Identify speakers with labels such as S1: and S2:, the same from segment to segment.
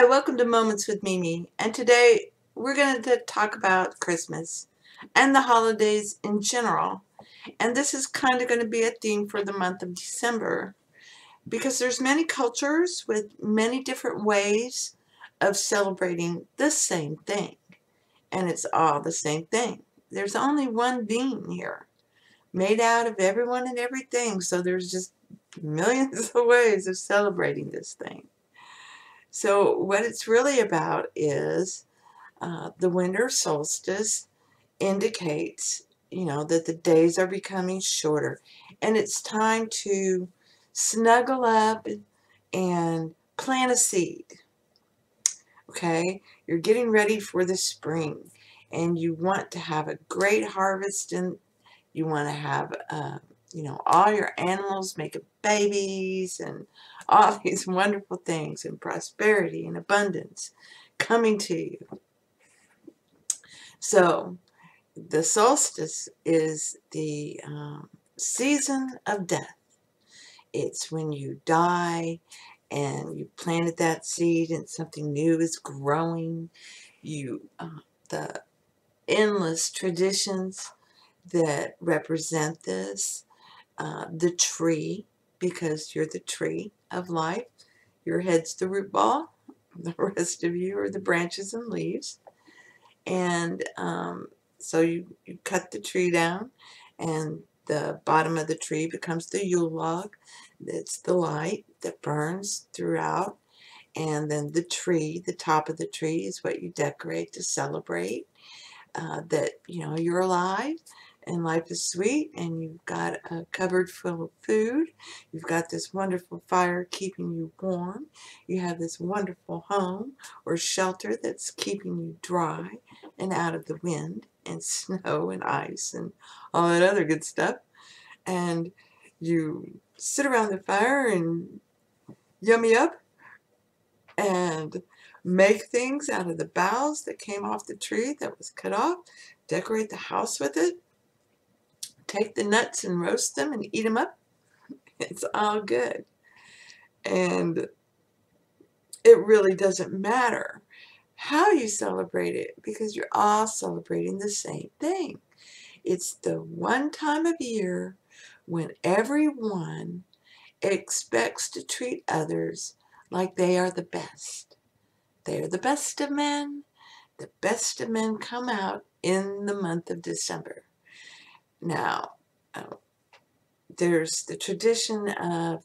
S1: Hi, welcome to Moments with Mimi, and today we're going to talk about Christmas and the holidays in general. And this is kind of going to be a theme for the month of December because there's many cultures with many different ways of celebrating the same thing, and it's all the same thing. There's only one being here, made out of everyone and everything, so there's just millions of ways of celebrating this thing. So what it's really about is the winter solstice indicates, that the days are becoming shorter and it's time to snuggle up and plant a seed. Okay, you're getting ready for the spring and you want to have a great harvest, and you want to have all your animals making babies and all these wonderful things, and prosperity and abundance coming to you. So the solstice is the season of death. It's when you die and you planted that seed and something new is growing. The endless traditions that represent this, the tree, because you're the tree of life. Your head's the root ball. The rest of you are the branches and leaves. And so you cut the tree down, and the bottom of the tree becomes the Yule log. It's the light that burns throughout. And then the tree, the top of the tree, is what you decorate to celebrate that you're alive and life is sweet, and you've got a cupboard full of food. You've got this wonderful fire keeping you warm. You have this wonderful home or shelter that's keeping you dry and out of the wind and snow and ice and all that other good stuff. And you sit around the fire and yummy up and make things out of the boughs that came off the tree that was cut off, decorate the house with it, take the nuts and roast them and eat them up. It's all good. And it really doesn't matter how you celebrate it, because you're all celebrating the same thing. It's the one time of year when everyone expects to treat others like they are the best. They are the best of men. The best of men come out in the month of December. Now, there's the tradition of,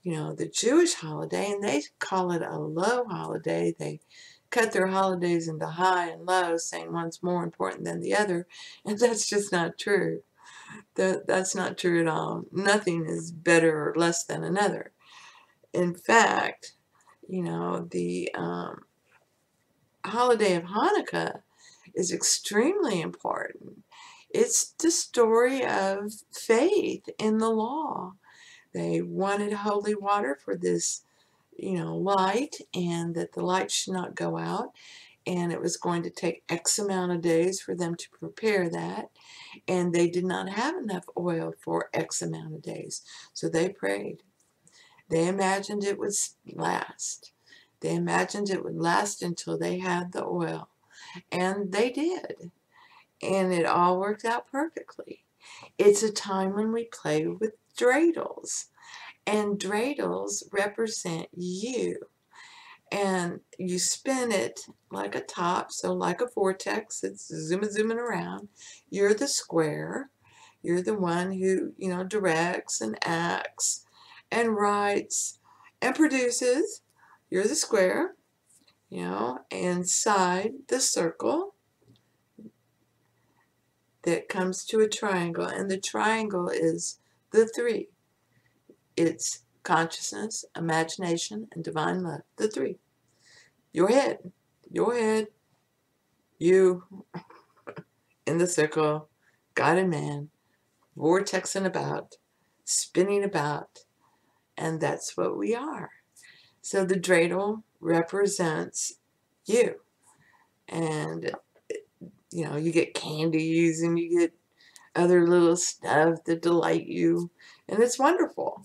S1: the Jewish holiday, and they call it a low holiday. They cut their holidays into high and low, saying one's more important than the other, and that's just not true. That's not true at all. Nothing is better or less than another. In fact, the holiday of Hanukkah is extremely important. It's the story of faith in the law. They wanted holy water for this, light, and that the light should not go out. And it was going to take X amount of days for them to prepare that. And they did not have enough oil for X amount of days. So they prayed. They imagined it would last. They imagined it would last until they had the oil. And they did. And it all worked out perfectly. It's a time when we play with dreidels. And dreidels represent you. And you spin it like a top, so like a vortex, it's zooming around. You're the square. You're the one who, directs and acts and writes and produces. You're the square, inside the circle that comes to a triangle, and the triangle is the three. It's consciousness, imagination, and divine love. The three. Your head, you in the circle, God and man, vortexing about, spinning about, and that's what we are. So the dreidel represents you, and you get candies and you get other little stuff that delight you, and it's wonderful.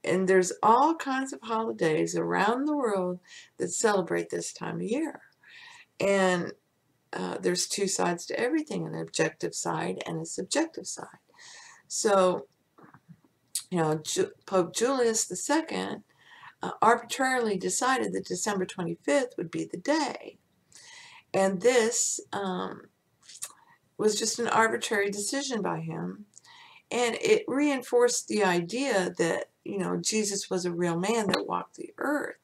S1: And there's all kinds of holidays around the world that celebrate this time of year. And there's two sides to everything, an objective side and a subjective side. So, Pope Julius II arbitrarily decided that December 25th would be the day. And this was just an arbitrary decision by him. And it reinforced the idea that, Jesus was a real man that walked the earth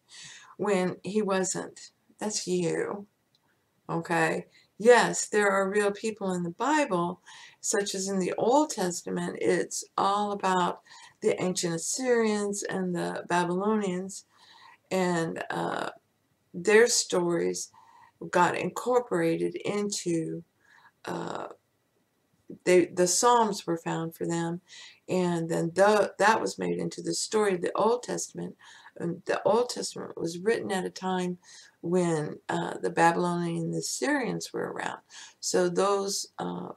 S1: when he wasn't. That's you. Okay? Yes, there are real people in the Bible, such as in the Old Testament. It's all about the ancient Assyrians and the Babylonians, and their stories got incorporated into the Psalms were found for them, and then that was made into the story of the Old Testament. And the Old Testament was written at a time when the Babylonians and the Syrians were around. So those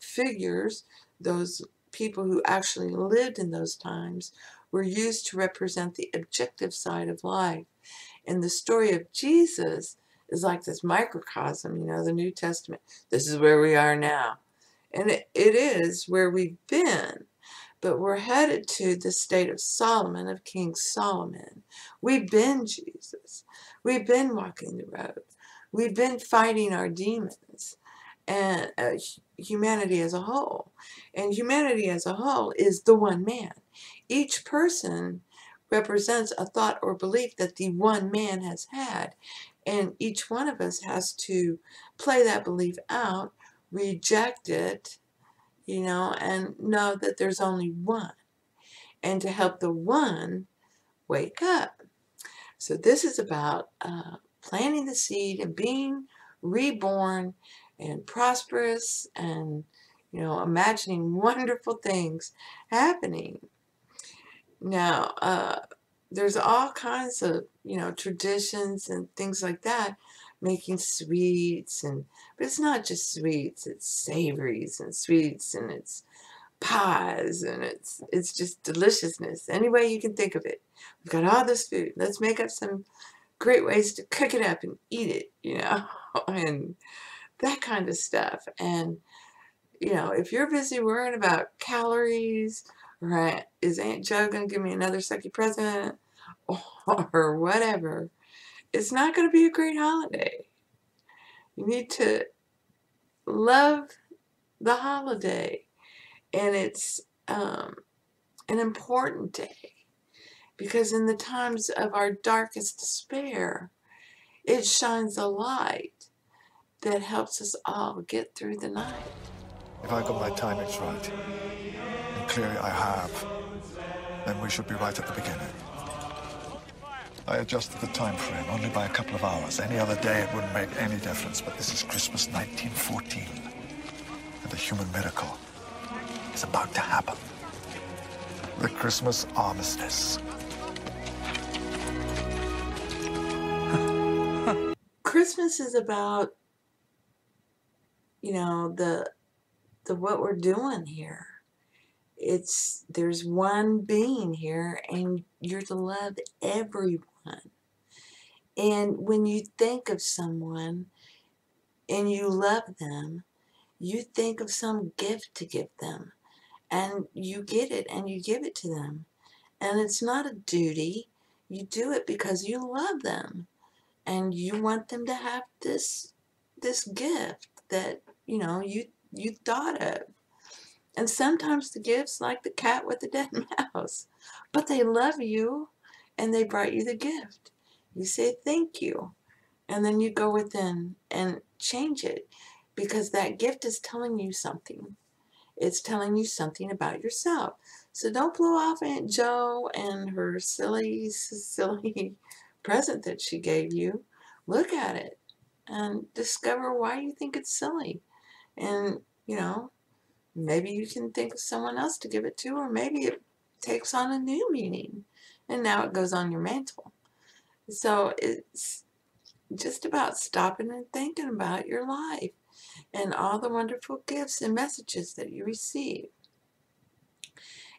S1: figures, those people who actually lived in those times, were used to represent the objective side of life. And the story of Jesus is like this microcosm, the New Testament. This is where we are now. And it is where we've been, but we're headed to the state of Solomon, of King Solomon. We've been Jesus. We've been walking the road. We've been fighting our demons and humanity as a whole. And humanity as a whole is the one man. Each person represents a thought or belief that the one man has had. And each one of us has to play that belief out, reject it, and know that there's only one, and to help the one wake up. So this is about planting the seed and being reborn and prosperous and, imagining wonderful things happening. Now, there's all kinds of, traditions and things like that, making sweets, but it's not just sweets, it's savories and sweets, and it's pies, and it's just deliciousness, any way you can think of it. We've got all this food. Let's make up some great ways to cook it up and eat it, and that kind of stuff. And, if you're busy worrying about calories, right, is Aunt Joe going to give me another sucky present or whatever, it's not going to be a great holiday. You need to love the holiday, and it's an important day, because in the times of our darkest despair, it shines a light that helps us all get through the night.
S2: If I got my timings right, and clearly I have, then we should be right at the beginning. I adjusted the time frame only by a couple of hours. Any other day it wouldn't make any difference, but this is Christmas 1914. And a human miracle is about to happen. The Christmas armistice.
S1: Christmas is about, the what we're doing here. There's one being here, and you're to love everyone. And when you think of someone and you love them, you think of some gift to give them, and you get it and you give it to them. And it's not a duty. You do it because you love them, and you want them to have this gift that you thought of. And sometimes the gifts, like the cat with the dead mouse, but they love you and they brought you the gift. You say thank you, and then you go within and change it, because that gift is telling you something. It's telling you something about yourself. So don't blow off Aunt Joe and her silly present that she gave you. Look at it and discover why you think it's silly. And, maybe you can think of someone else to give it to, or maybe it takes on a new meaning and now it goes on your mantle. So it's just about stopping and thinking about your life and all the wonderful gifts and messages that you receive.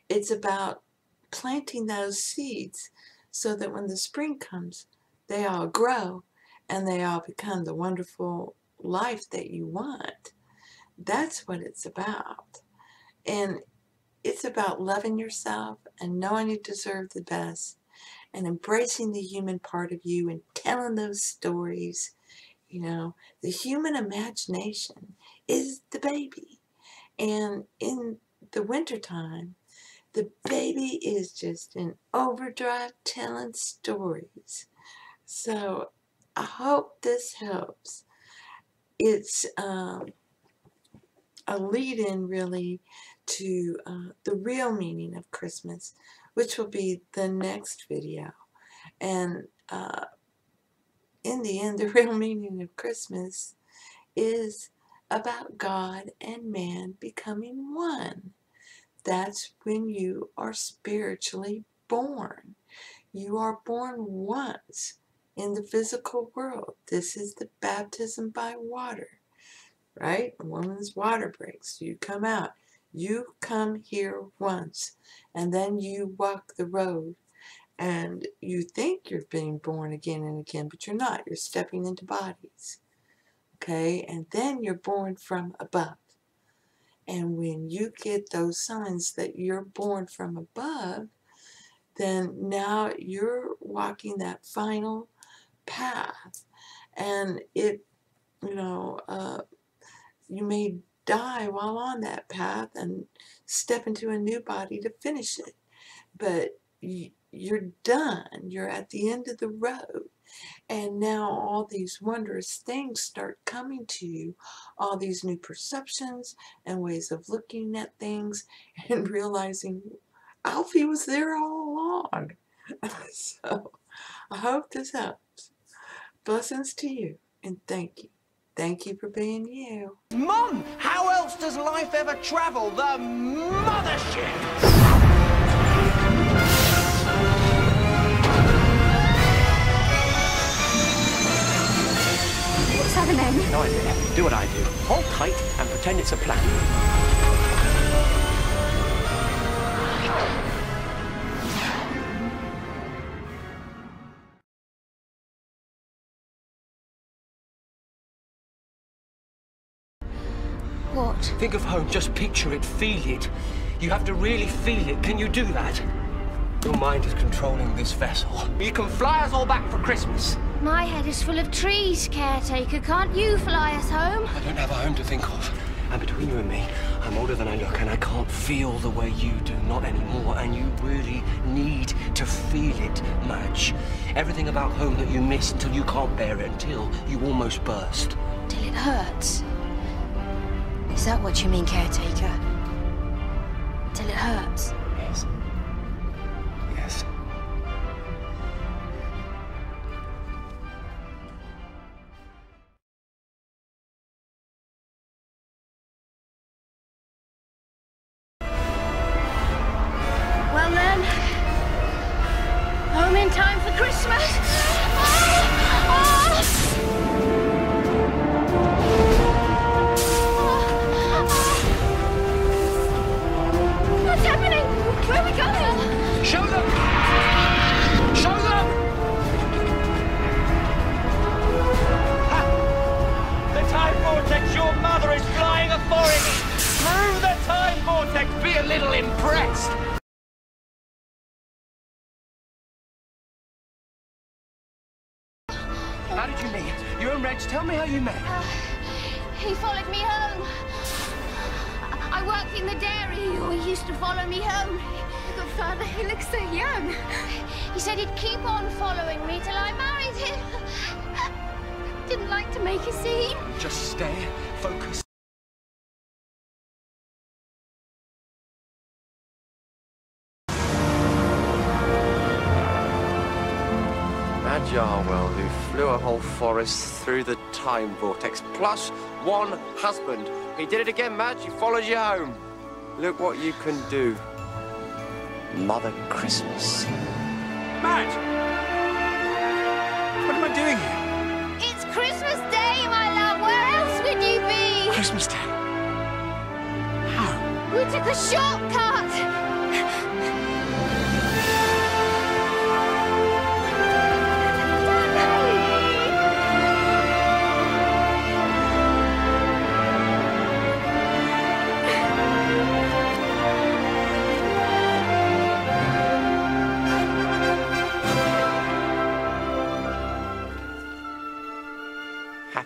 S1: It's about planting those seeds so that when the spring comes, they all grow and they all become the wonderful life that you want. That's what it's about. And it's about loving yourself and knowing you deserve the best and embracing the human part of you and telling those stories. You know, the human imagination is the baby. And in the wintertime, the baby is just in overdrive telling stories. So I hope this helps. It's a lead-in really to the real meaning of Christmas, which will be the next video. And in the end, the real meaning of Christmas is about God and man becoming one. That's when you are spiritually born. You are born once in the physical world. This is the baptism by water, right? A woman's water breaks. You come out. You come here once, and then you walk the road, and you think you're being born again and again, but you're not. You're stepping into bodies, okay? And then you're born from above. And when you get those signs that you're born from above, then now you're walking that final path. And it, you know, you may die while on that path and step into a new body to finish it. But you're done. You're at the end of the road. And now all these wondrous things start coming to you, all these new perceptions and ways of looking at things and realizing Alfie was there all along. So I hope this helps. Blessings to you and thank you. Thank you for being you.
S3: Mum, how else does life ever travel? The mothership!
S4: What's happening?
S3: No idea. Do what I do. Hold tight and pretend it's a plan.
S4: What?
S3: Think of home, just picture it, feel it. You have to really feel it. Can you do that? Your mind is controlling this vessel. You can fly us all back for Christmas.
S4: My head is full of trees, caretaker. Can't you fly us home?
S3: I don't have a home to think of. And between you and me, I'm older than I look, and I can't feel the way you do, not anymore. And you really need to feel it, Madge. Everything about home that you miss until you can't bear it, until you almost burst.
S4: Till it hurts. Is that what you mean, caretaker? Till it hurts?
S3: Yes. Yes.
S4: Well then, home in time for Christmas. What's happening? Where are we going?
S3: Show them! Show them! Ha! The time vortex, your mother is flying a forest! Through the time vortex, be a little impressed! How did you meet? You and Reg, tell me how you met.
S4: He followed me home. I worked in the dairy. He used to follow me home. Good father, he looks so young. He said he'd keep on following me till I married him. Didn't like to make a scene.
S3: Just stay focused. Jarwell, who flew a whole forest through the time vortex, plus one husband. He did it again, Madge. He followed you home. Look what you can do. Mother Christmas. Madge! What am I doing here?
S4: It's Christmas Day, my love. Where else would you be?
S3: Christmas Day? How?
S4: We took a shortcut.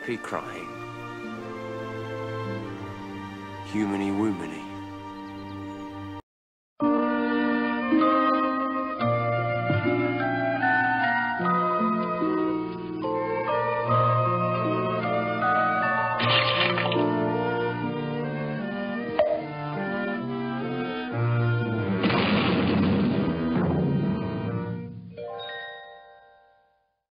S3: happy crying. Humany woomany.